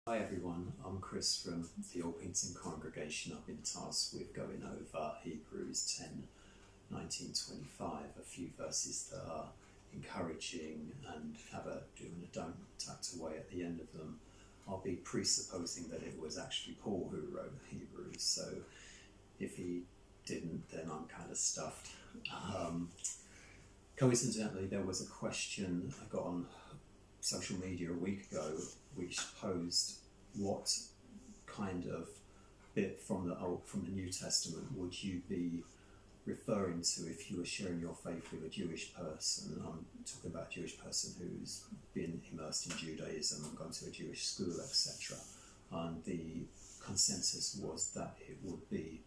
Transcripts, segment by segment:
Hi everyone, I'm Chris from the Orpington congregation. I've been tasked with going over Hebrews 10, 19-25, a few verses that are encouraging and have a do and a don't tucked away at the end of them. I'll be presupposing that it was actually Paul who wrote Hebrews, so if he didn't, then I'm kind of stuffed. Coincidentally, there was a question I got on social media a week ago which posed what kind of bit from the New Testament would you be referring to if you were sharing your faith with a Jewish person. I'm talking about a Jewish person who's been immersed in Judaism and gone to a Jewish school, etc. And the consensus was that it would be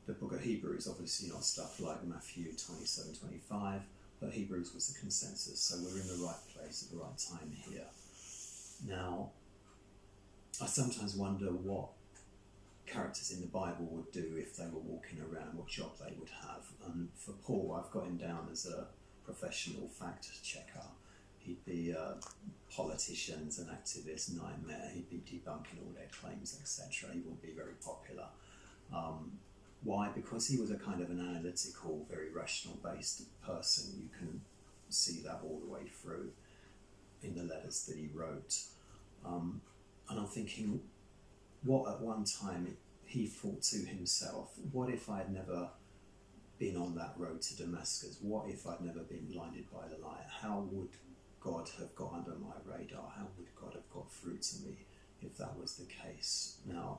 the book of Hebrews, obviously not stuff like Matthew 27-25, but Hebrews was the consensus, so we're in the right place at the right time here. Now, I sometimes wonder what characters in the Bible would do if they were walking around, what job they would have. And for Paul, I've got him down as a professional fact checker. He'd be politicians and activists nightmare. He'd be debunking all their claims, etc. He wouldn't be very popular. Why? Because he was a kind of an analytical, very rational-based person. You can see that all the way through in the letters that he wrote. And I'm thinking, what at one time he thought to himself, what if I had never been on that road to Damascus? What if I'd never been blinded by the light? How would God have got under my radar? How would God have got through to me if that was the case? Now,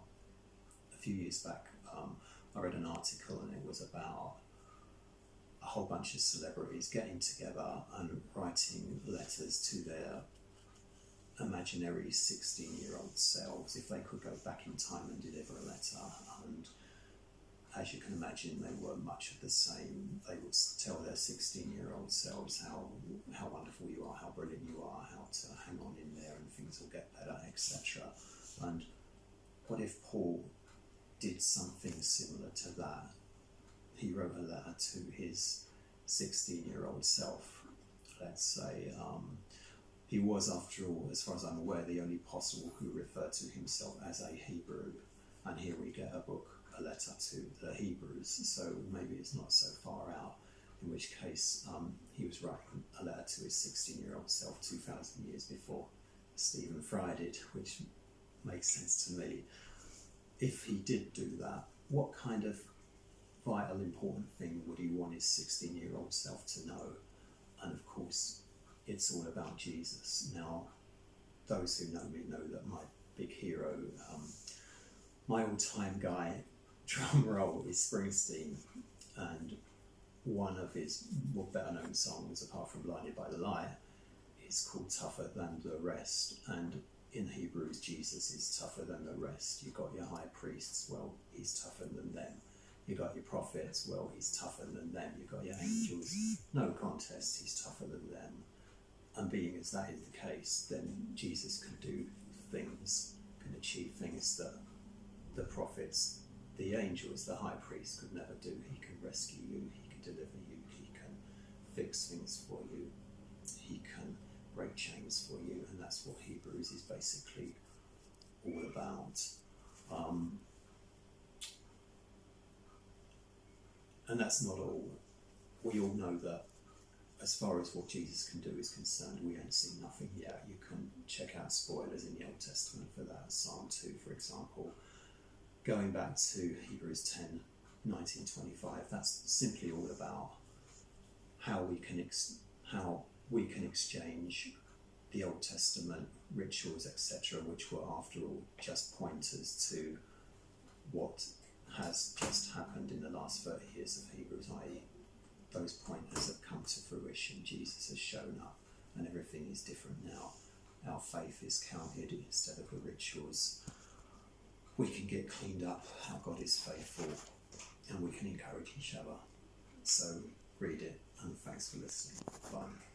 a few years back, I read an article and it was about a whole bunch of celebrities getting together and writing letters to their imaginary 16-year-old selves if they could go back in time and deliver a letter. And as you can imagine, they were much of the same. They would tell their 16-year-old selves how wonderful you are, how brilliant you are, how to hang on in there and things will get better, etc. And what if Paul did something similar to that? He wrote a letter to his 16-year-old self, let's say. He was, after all, as far as I'm aware, the only possible who referred to himself as a Hebrew. And here we get a letter to the Hebrews, so maybe it's not so far out, in which case he was writing a letter to his 16-year-old self 2,000 years before Stephen Fry did, which makes sense to me. If he did do that, what kind of vital, important thing would he want his 16-year-old self to know? And of course, it's all about Jesus. Now, those who know me know that my big hero, my all-time guy, drum roll, is Springsteen, and one of his more better-known songs, apart from Blinded by the Light, is called Tougher Than the Rest. And in Hebrews, Jesus is tougher than the rest. You've got your high priests, well, he's tougher than them. You've got your prophets, well, he's tougher than them. You've got your angels, no contest, he's tougher than them. And being as that is the case, then Jesus can do things, can achieve things that the prophets, the angels, the high priest could never do. He can rescue you, he can deliver you, he can fix things for you, he can break chains for you, and that's what Hebrews is basically all about. And that's not all. We all know that as far as what Jesus can do is concerned, we ain't seen nothing yet. You can check out spoilers in the Old Testament for that. Psalm 2, for example. Going back to Hebrews 10, 19-25, that's simply all about how we can exchange the Old Testament rituals, etc., which were, after all, just pointers to what has just happened in the last 30 years of Hebrews, i.e. those pointers have come to fruition. Jesus has shown up and everything is different now. Our faith is counted instead of the rituals. We can get cleaned up. Our God is faithful and we can encourage each other. So read it, and thanks for listening. Bye.